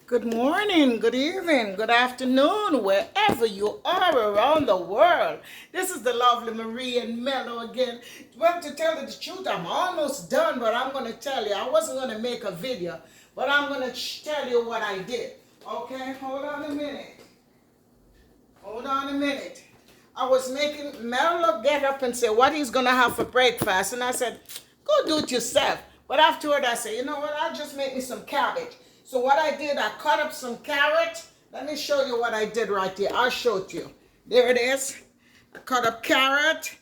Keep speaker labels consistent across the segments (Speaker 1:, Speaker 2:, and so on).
Speaker 1: Good morning, good evening, good afternoon, wherever you are around the world. This is the lovely Marie and Mello again. Well, to tell you the truth, I'm almost done, but I'm going to tell you, I wasn't going to make a video, but I'm going to tell you what I did. Okay, hold on a minute. Hold on a minute. I was making Mello get up and say what he's going to have for breakfast, and I said, go do it yourself. But afterward, I said, you know what, I'll just make me some cabbage. So what I did, I cut up some carrot. Let me show you what I did right here. I'll show it to you. There it is. I cut up carrot.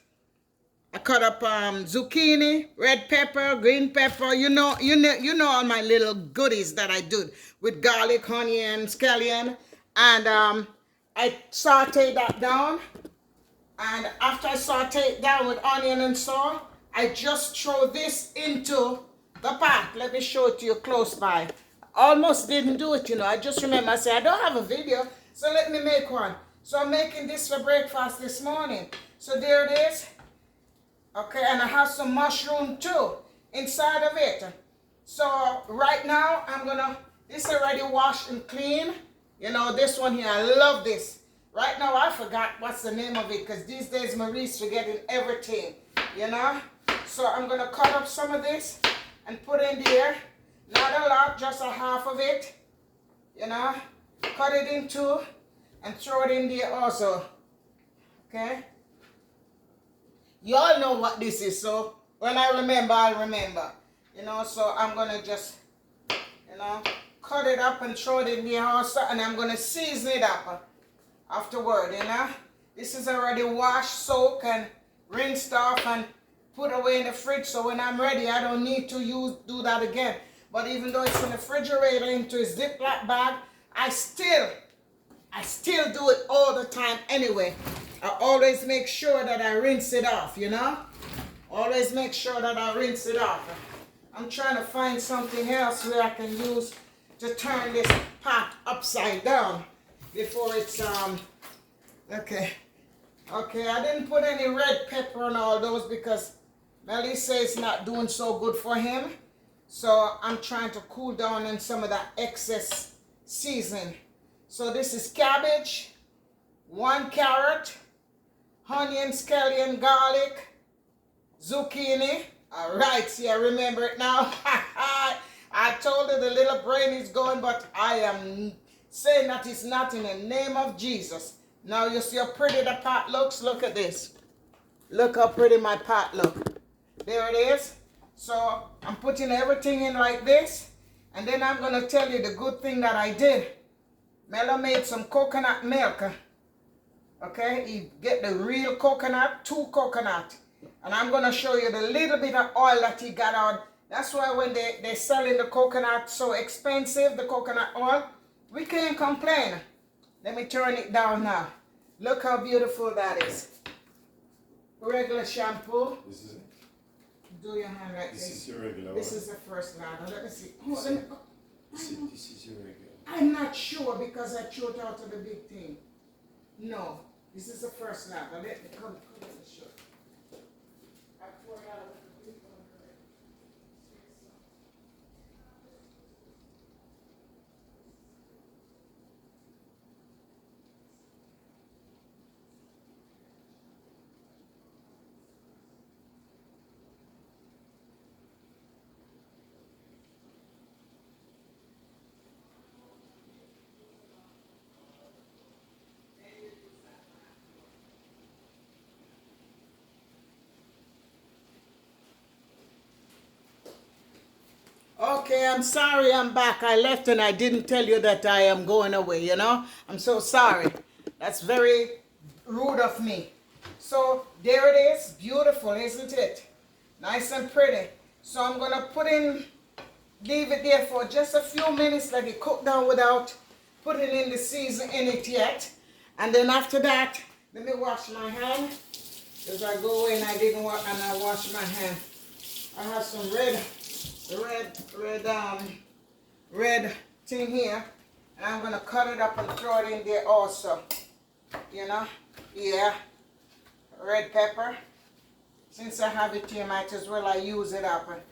Speaker 1: I cut up zucchini, red pepper, green pepper. You know all my little goodies that I do with garlic, honey, and scallion. And I sauteed that down. And after I saute it down with onion and salt, I just throw this into the pot. Let me show it to you close by. Almost didn't do it, I just remember I said, I don't have a video, so let me make one. So I'm making this for breakfast this morning. So there it is. Okay, and I have some mushroom too inside of it. So right now, this already washed and clean. This one here, I love this. Right now, I forgot what's the name of it because these days Marie's forgetting everything, So I'm going to cut up some of this and put in there. Not a lot, just a half of it, Cut it in two and throw it in there also, okay? You all know what this is, so when I remember, I'll remember. So I'm going to just, cut it up and throw it in there also, and I'm going to season it up afterward, This is already washed, soaked, and rinsed off and put away in the fridge, so when I'm ready, I don't need to do that again. But even though it's in the refrigerator into a Ziploc bag, I still do it all the time anyway. I always make sure that I rinse it off, Always make sure that I rinse it off. I'm trying to find something else where I can use to turn this pot upside down before it's, okay, I didn't put any red pepper on all those because Melly says it's not doing so good for him. So I'm trying to cool down on some of that excess seasoning. So this is cabbage, 1 carrot, onion, scallion, garlic, zucchini. All right, see, I remember it now. I told her the little brain is going, but I am saying that it's not in the name of Jesus. Now you see how pretty the pot looks? Look at this. Look how pretty my pot look. There it is. So I'm putting everything in like this. And then I'm going to tell you the good thing that I did. Mello made some coconut milk. Okay, you get the real coconut, 2 coconut. And I'm going to show you the little bit of oil that he got out. That's why when they're selling the coconut so expensive, the coconut oil, we can't complain. Let me turn it down now. Look how beautiful that is. Regular shampoo.
Speaker 2: This is it.
Speaker 1: Do your hand right
Speaker 2: This
Speaker 1: there.
Speaker 2: is your regular
Speaker 1: This
Speaker 2: one.
Speaker 1: is the first ladder. Let me see.
Speaker 2: This is your regular.
Speaker 1: I'm not sure because I threw it out of the big thing. No, this is the first ladder. Let me come to the show. I poured out of the big one already. Okay, I'm sorry I'm back. I left and I didn't tell you that I am going away, I'm so sorry. That's very rude of me. So there it is. Beautiful, isn't it? Nice and pretty. So I'm going to leave it there for just a few minutes, let it cook down without putting in the season in it yet. And then after that, let me wash my hand. Because I go in, I didn't wash, and I wash my hand. I have some red thing here, and I'm gonna cut it up and throw it in there also. Yeah, red pepper. Since I have it here, might as well I use it up and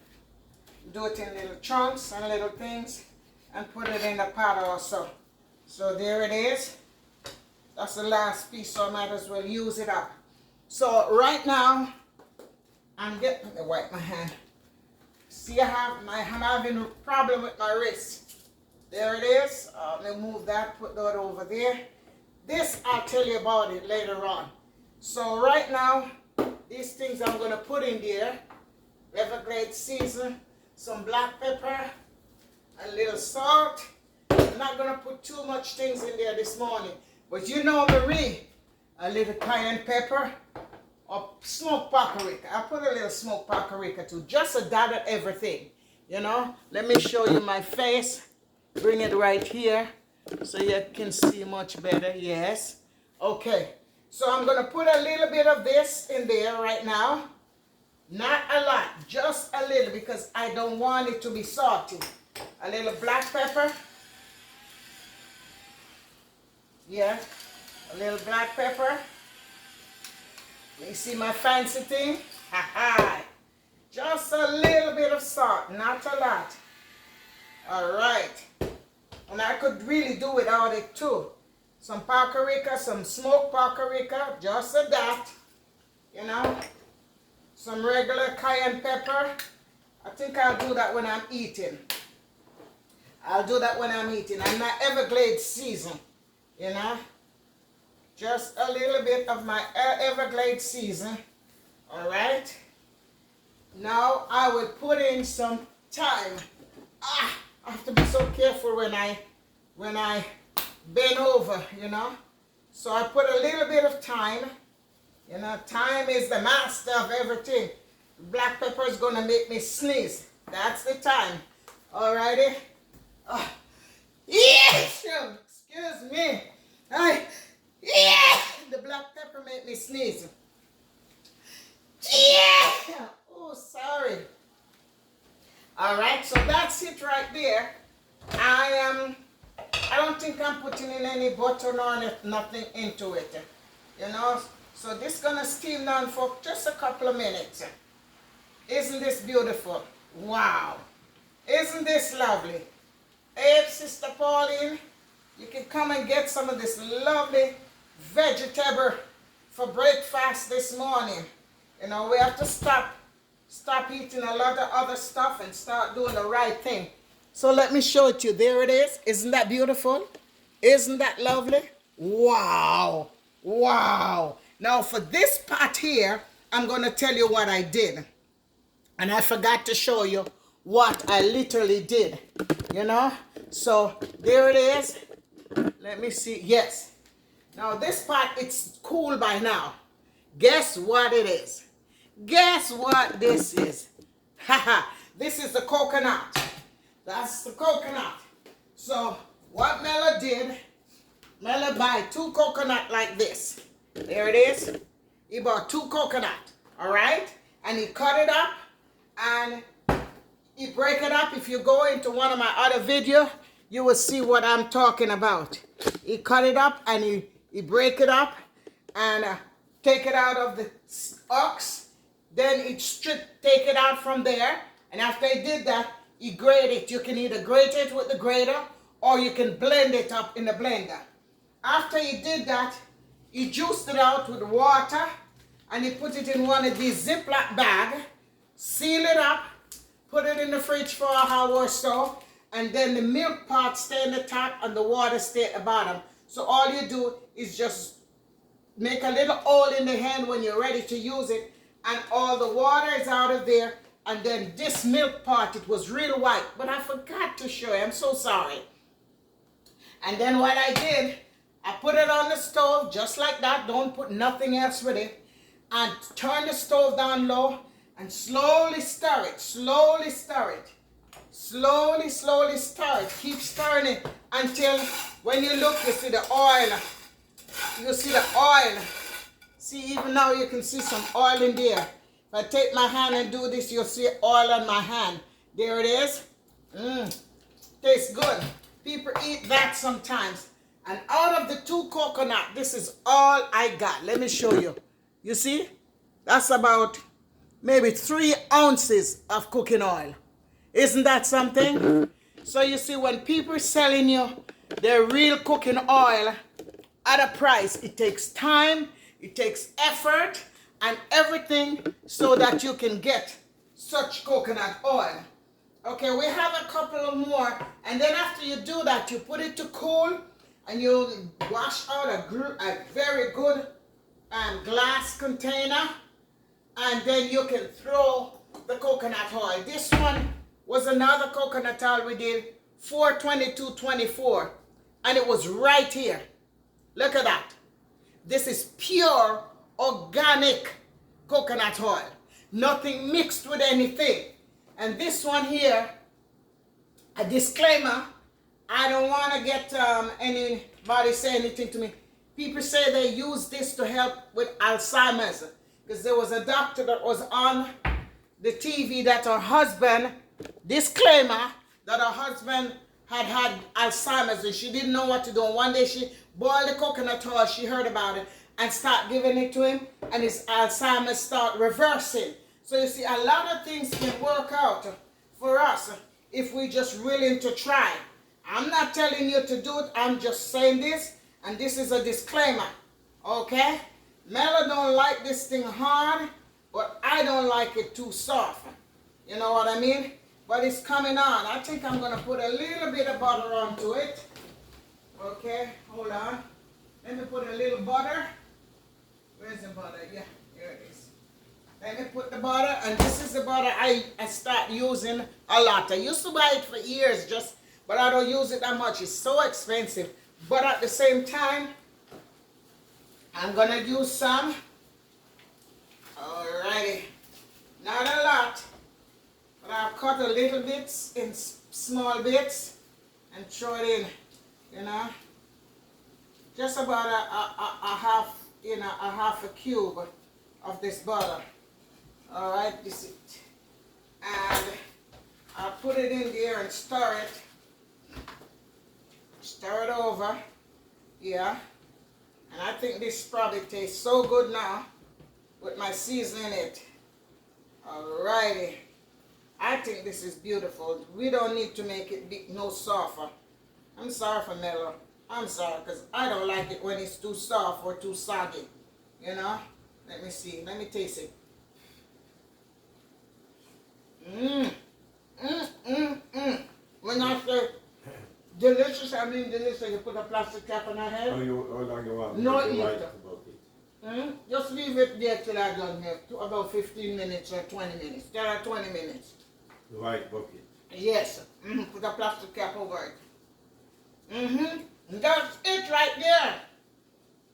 Speaker 1: do it in little chunks and little things. and put it in the pot also. So there it is. That's the last piece, so I might as well use it up. So right now, let me wipe my hand. See, I'm having a problem with my wrist. There it is. Let me move that, put that over there. This, I'll tell you about it later on. So right now, these things I'm going to put in there. Everglades season, some black pepper, a little salt. I'm not going to put too much things in there this morning. But you know, Marie, a little cayenne pepper or smoked paprika. I put a little smoked paprika too, just a dot of everything. You know, let me show you my face. Bring it right here so you can see much better. Yes. Okay. So I'm going to put a little bit of this in there right now. Not a lot, just a little, because I don't want it to be salty. A little black pepper. Yeah, a little black pepper. You see my fancy thing? Ha ha! Just a little bit of salt, not a lot. All right. And I could really do without it too. Some paprika, some smoked paprika, just a dot. You know. Some regular cayenne pepper. I think I'll do that when I'm eating. I'll do that when I'm eating. I'm not Everglades season. You know, just a little bit of my Everglades season. All right. Now I will put in some thyme. I have to be so careful when I bend over, you know. So I put a little bit of thyme. You know, thyme is the master of everything. Black pepper is gonna make me sneeze. That's the thyme. All righty. Yes. Excuse me. The black pepper made me sneeze. Yeah. Oh, sorry. All right, so that's it right there. I don't think I'm putting in any butter nor nothing into it. You know, so this is gonna steam down for just a couple of minutes. Isn't this beautiful? Wow. Isn't this lovely? Hey, Sister Pauline. You can come and get some of this lovely vegetable for breakfast this morning. You know, we have to stop eating a lot of other stuff and start doing the right thing. So let me show it to you. There it is. Isn't that beautiful? Isn't that lovely? Wow. Wow. Now for this part here, I'm going to tell you what I did. And I forgot to show you what I literally did. You know? So there it is. Let me see. Yes. Now this part, it's cool by now. Guess what it is? Guess what this is? Haha. This is the coconut. That's the coconut. So what Mela did, Mela buy 2 coconut like this. There it is. He bought 2 coconut. All right. And he cut it up and he break it up. If you go into one of my other videos, you will see what I'm talking about. He cut it up and he break it up and take it out of the ox. Then he take it out from there. And after he did that, he grate it. You can either grate it with the grater or you can blend it up in the blender. After he did that, he juiced it out with water and he put it in one of these Ziploc bags, seal it up, put it in the fridge for an hour or so, and then the milk part stay in the top and the water stay at the bottom. So all you do is just make a little hole in the hand when you're ready to use it, and all the water is out of there. And then this milk part, it was real white, but I forgot to show you. I'm so sorry. And then what I did, I put it on the stove just like that. Don't put nothing else with it. And turn the stove down low and slowly stir it. Slowly stir it. Slowly, slowly stir it. Keep stirring it until when you look, you see the oil. You see the oil. See, even now you can see some oil in there. If I take my hand and do this, you'll see oil on my hand. There it is. Tastes good. People eat that sometimes. And out of the 2 coconut, this is all I got. Let me show you. You see? That's about maybe 3 ounces of cooking oil. Isn't that something? So you see, when people selling you their real cooking oil at a price, it takes time, it takes effort, and everything so that you can get such coconut oil. Okay, we have a couple of more, and then after you do that, you put it to cool, and you wash out a very good glass container, and then you can throw the coconut oil. This one was another coconut oil we did, 422.24, and it was right here. Look at that. This is pure organic coconut oil, nothing mixed with anything. And this one here, a disclaimer, I don't want to get anybody say anything to me. People say they use this to help with Alzheimer's, because there was a doctor that was on the TV that her husband, disclaimer, that her husband had Alzheimer's and she didn't know what to do. And one day she boiled the coconut oil, she heard about it, and started giving it to him, and his Alzheimer's start reversing. So you see, a lot of things can work out for us if we just willing to try. I'm not telling you to do it, I'm just saying this, and this is a disclaimer, okay? Mela don't like this thing hard, but I don't like it too soft. You know what I mean? But it's coming on. I think I'm going to put a little bit of butter onto it. Okay, hold on. Let me put a little butter. Where's the butter? Yeah, here it is. Let me put the butter, and this is the butter I start using a lot. I used to buy it for years, but I don't use it that much. It's so expensive. But at the same time, I'm going to use some. Alrighty. Not a lot, but I'll cut a little bits in small bits and throw it in, you know. Just about a half, a half a cube of this butter. Alright, this is it. And I'll put it in there and stir it. Stir it over. Yeah. And I think this probably tastes so good now with my seasoning it. Alrighty. I think this is beautiful. We don't need to make it no softer. I'm sorry for Mela. I'm sorry, because I don't like it when it's too soft or too soggy. You know? Let me see. Let me taste it. When I say delicious, I mean delicious. You put a plastic cap on her head.
Speaker 2: How long you want?
Speaker 1: No,
Speaker 2: you
Speaker 1: eat.
Speaker 2: like about it?
Speaker 1: Just leave it there till I done here. About 15 minutes or 20 minutes. There are 20 minutes.
Speaker 2: The white bucket.
Speaker 1: Yes. Put a plastic cap over it. That's it right there.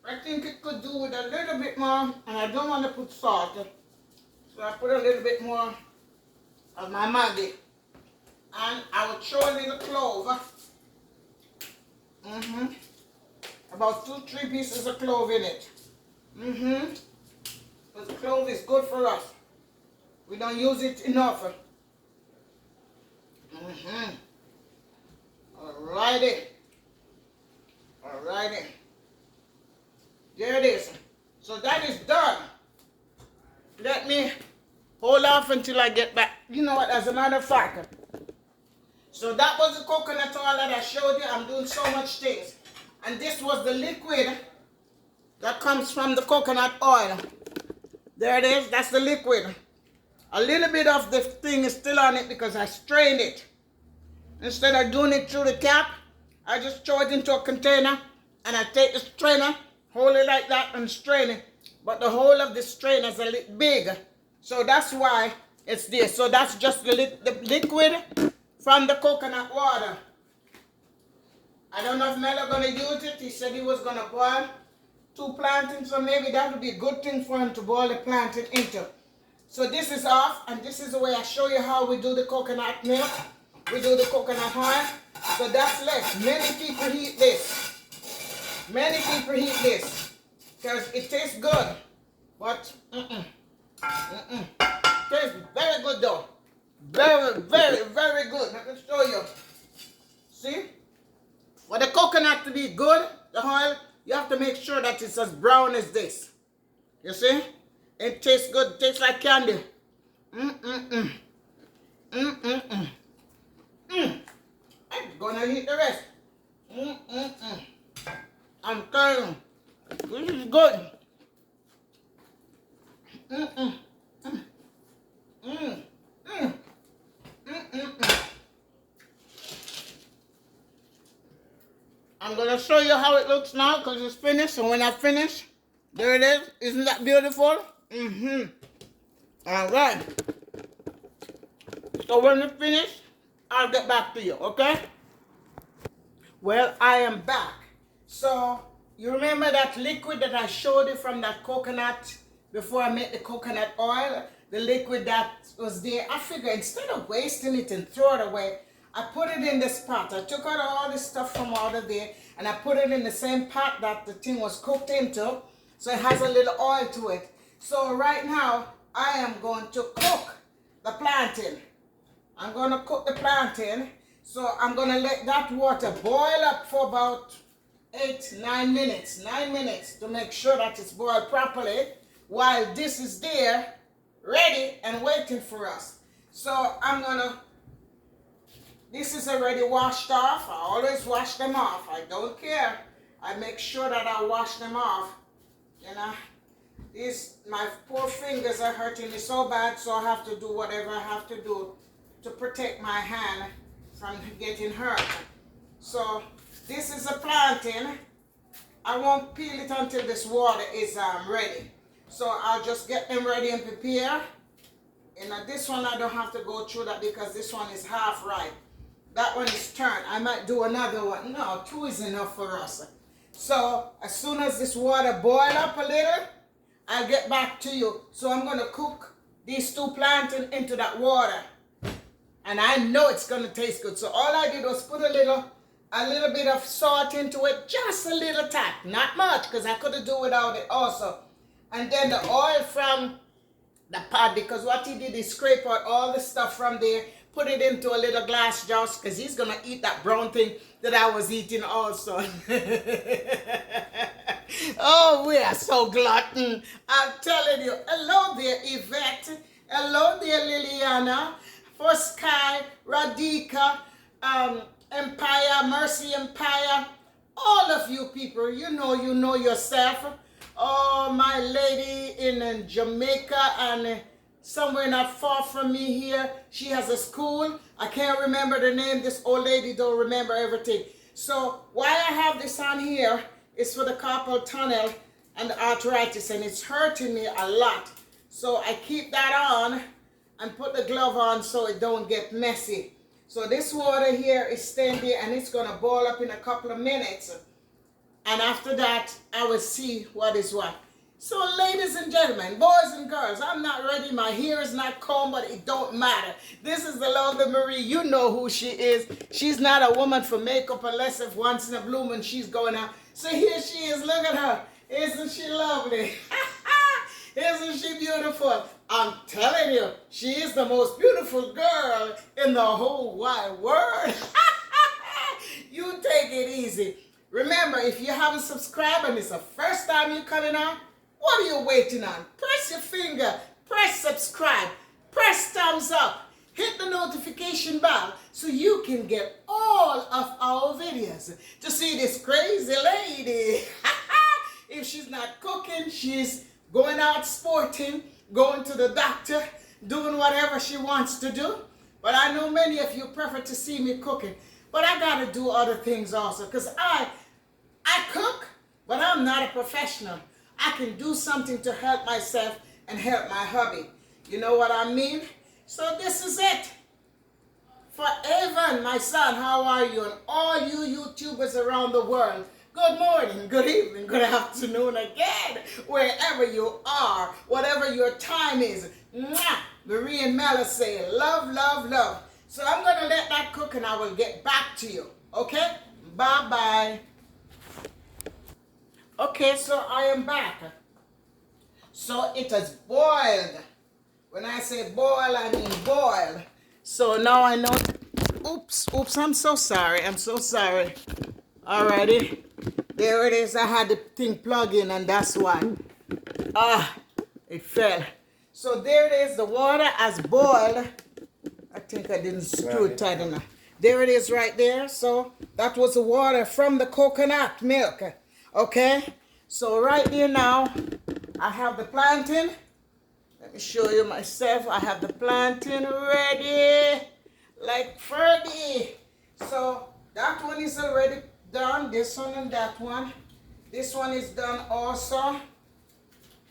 Speaker 1: I think it could do with a little bit more, and I don't want to put salt. So I put a little bit more of my Maggi. And I will throw a little clove. About 2-3 pieces of clove in it. Because clove is good for us. We don't use it enough. Alrighty. Alrighty. There it is. So that is done. Let me hold off until I get back. You know what, as a matter of fact. So that was the coconut oil that I showed you. I'm doing so much things. And this was the liquid that comes from the coconut oil. There it is. That's the liquid. A little bit of the thing is still on it because I strained it. Instead of doing it through the cap, I just throw it into a container and I take the strainer, hold it like that and strain it. But the whole of the strainer is a little big. So that's why it's there. So that's just the liquid from the coconut water. I don't know if Mela going to use it. He said he was going to boil 2 plantains, so maybe that would be a good thing for him to boil the plantain into. So this is off, and this is the way I show you how we do the coconut milk. We do the coconut oil. So that's left. Many people eat this. Many people eat this because it tastes good, but tastes very good though. Very, very, very good. Let me show you. See? For the coconut to be good, the oil, you have to make sure that it's as brown as this. You see? It tastes good. It tastes like candy. Gonna eat the rest. I'm telling you, this is good. I'm gonna show you how it looks now because it's finished. And when I finish, there it is. Isn't that beautiful? All right. So when it's finished, I'll get back to you, okay? Well, I am back. So you remember that liquid that I showed you from that coconut before I made the coconut oil? The liquid that was there. I figured instead of wasting it and throw it away, I put it in this pot. I took out all this stuff from out of there and I put it in the same pot that the thing was cooked into. So it has a little oil to it. So right now, I am going to cook the plantain. I'm going to cook the plantain. So I'm going to let that water boil up for about 9 minutes. 9 minutes to make sure that it's boiled properly while this is there ready and waiting for us. So I'm going to, this is already washed off. I always wash them off. I don't care. I make sure that I wash them off. You know, my poor fingers are hurting me so bad, so I have to do whatever I have to do to protect my hand from getting hurt. So this is a plantain. I won't peel it until this water is ready. So I'll just get them ready and prepare. And this one I don't have to go through that because this one is half ripe. That one is turned. I might do another one. No, 2 is enough for us. So as soon as this water boil up a little, I'll get back to you. So I'm going to cook these 2 plantains into that water. And I know it's going to taste good. So all I did was put a little bit of salt into it. Just a little tad. Not much because I could have done without it also. And then the oil from the pot, because what he did is scrape out all the stuff from there, put it into a little glass jar because he's going to eat that brown thing that I was eating also. Oh, we are so glutton. I'm telling you. Hello there, Yvette. Hello there, Liliana. For Sky, Radhika, Empire, Mercy Empire. All of you people, you know yourself. Oh, my lady in Jamaica and somewhere not far from me here. She has a school. I can't remember the name. This old lady don't remember everything. So why I have this on here is for the carpal tunnel and the arthritis, and it's hurting me a lot. So I keep that on and put the glove on so it don't get messy. So this water here is staying there and it's going to boil up in a couple of minutes. And after that, I will see what is what. So ladies and gentlemen, boys and girls, I'm not ready. My hair is not combed, but it don't matter. This is the lovely Marie. You know who she is. She's not a woman for makeup unless if once in a blue moon she's going out. So here she is. Look at her. Isn't she lovely? Isn't she beautiful? I'm telling you, she is the most beautiful girl in the whole wide world. You take it easy. Remember, if you haven't subscribed and it's the first time you're coming on, what are you waiting on? Press your finger, press subscribe, press thumbs up, hit the notification bell so you can get all of our videos to see this crazy lady. If she's not cooking, she's going out sporting, going to the doctor, doing whatever she wants to do. But I know many of you prefer to see me cooking. But I got to do other things also because I cook, but I'm not a professional. I can do something to help myself and help my hubby. You know what I mean? So this is it. For Avon, my son, how are you? And all you YouTubers around the world, good morning, good evening, good afternoon again, wherever you are, whatever your time is. Mwah! Marie and Mela say love, love, love. So I'm going to let that cook and I will get back to you. Okay? Bye-bye. Okay, so I am back. So it has boiled. When I say boil, I mean boil. So now I know. Oops, I'm so sorry. Alrighty. There it is. I had the thing plugged in and that's why. It fell. So there it is. The water has boiled. I think I didn't screw it tight enough. There it is right there. So that was the water from the coconut milk. Okay. So right there now, I have the plantain. Let me show you myself. I have the plantain ready, like Fergie. So that one is already done. This one and that one. This one is done also.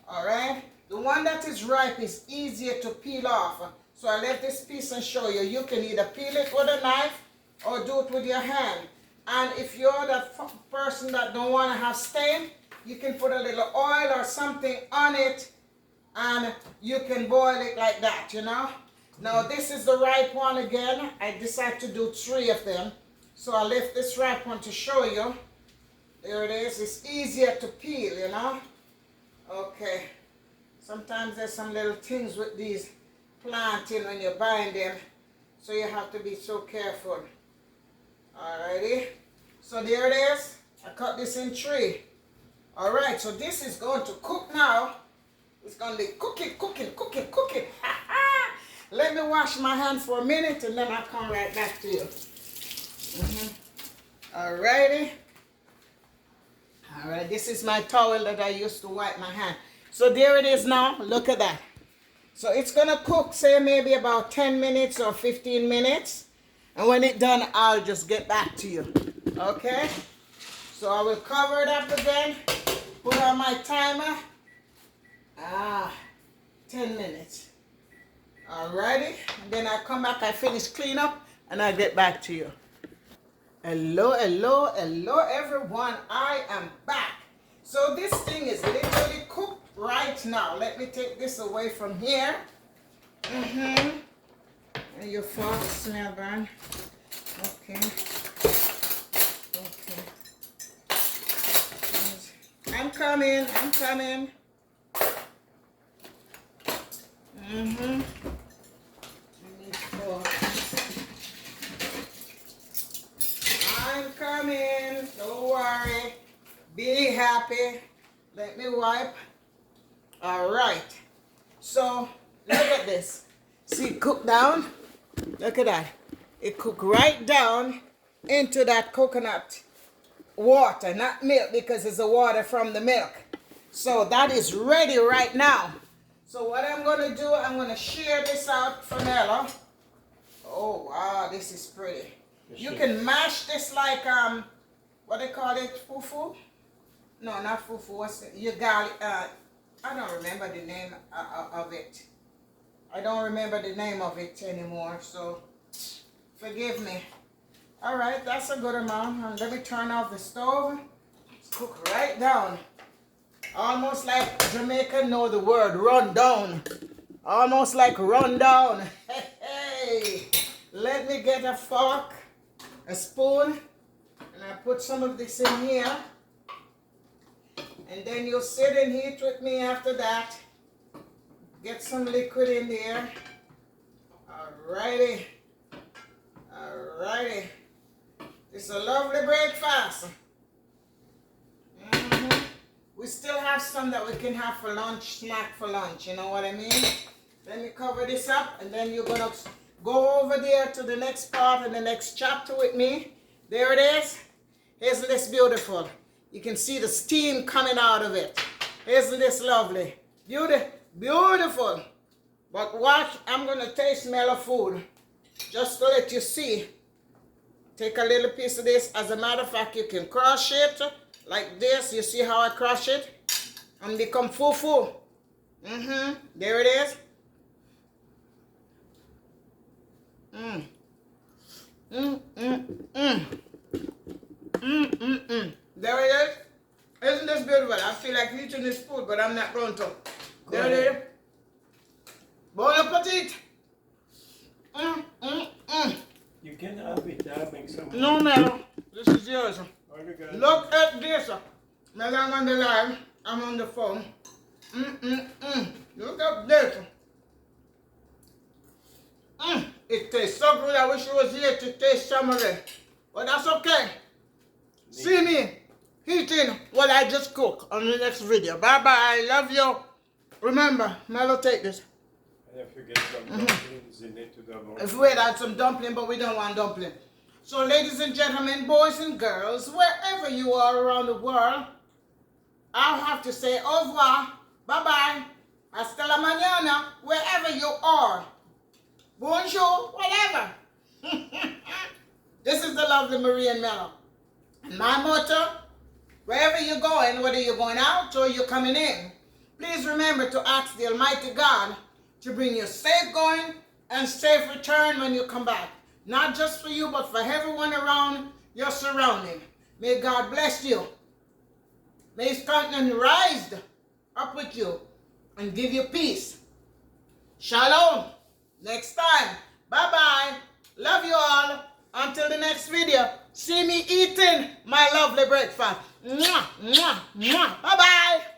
Speaker 1: All right. The one that is ripe is easier to peel off. So I left this piece and show you. You can either peel it with a knife or do it with your hand. And if you're that person that don't want to have stain, you can put a little oil or something on it and you can boil it like that, you know. Now this is the ripe one again. I decided to do 3 of them. So I left this ripe one to show you. There it is. It's easier to peel, you know. Okay. Sometimes there's some little things with these planting when you're buying them. So you have to be so careful. Alrighty. So there it is. I cut this in 3. Alright, so this is going to cook now. It's going to be cooking. Let me wash my hands for a minute and then I'll come right back to you. Alrighty. Alright, this is my towel that I used to wipe my hand. So there it is now. Look at that. So it's going to cook, say maybe about 10 minutes or 15 minutes. And when it's done, I'll just get back to you. Okay? So I will cover it up again. Put on my timer. 10 minutes. Alrighty. And then I'll come back, I finish clean up, and I'll get back to you. Hello everyone. I am back. So this thing is literally cooked right now. Let me take this away from here. And your fork smell burn. Okay. I'm coming. I need fork. I'm coming. Don't worry. Be happy. Let me wipe. All right. So look at this. See, cook down. Look at that. It cooked right down into that coconut water, not milk, because it's the water from the milk. So that is ready right now. So what I'm going to do, I'm going to share this out for Nella. Oh, wow, this is pretty. You can mash this like, what they call it, fufu? No, not fufu. What's it? You garlic, I don't remember the name of it. I don't remember the name of it anymore, so forgive me. All right, that's a good amount. And let me turn off the stove. It's cooked right down. Almost like Jamaica know the word, run down. Almost like run down. Hey. Let me get a fork, a spoon, and I put some of this in here. And then you'll sit and eat with me after that. Get some liquid in there. Alrighty. Alrighty. It's a lovely breakfast. We still have some that we can have for lunch, snack for lunch. You know what I mean? Let me cover this up and then you're going to go over there to the next part and the next chapter with me. There it is. Isn't this beautiful? You can see the steam coming out of it. Isn't this lovely? Beautiful. But watch, I'm going to taste Mellow food. Just to let you see. Take a little piece of this. As a matter of fact, you can crush it like this. You see how I crush it? And become fufu. There it is. There it is. Isn't this beautiful? I feel like eating this food, but I'm not going to. There it is. Bon appetit.
Speaker 2: You can have it. I'll make some.
Speaker 1: No, Melo. This is yours. Look at this. Melo, I'm on the line. I'm on the phone. Look at this. It tastes so good. I wish you was here to taste some of it. But that's okay. See me eating what I just cooked on the next video. Bye-bye. Love you. Remember, Melo, take this.
Speaker 2: And if you get some dumplings in it to the morning.
Speaker 1: If we had some dumpling, but we don't want dumpling. So ladies and gentlemen, boys and girls, wherever you are around the world, I'll have to say au revoir, bye-bye, hasta la mañana, wherever you are. Bonjour, whatever. This is the lovely Marie and Mello. And my motto, wherever you're going, whether you're going out or you're coming in, please remember to ask the Almighty God to bring you safe going and safe return when you come back. Not just for you, but for everyone around your surrounding. May God bless you. May His countenance rise up with you and give you peace. Shalom. Next time. Bye-bye. Love you all. Until the next video. See me eating my lovely breakfast. Mwah, mwah, mwah. Bye-bye.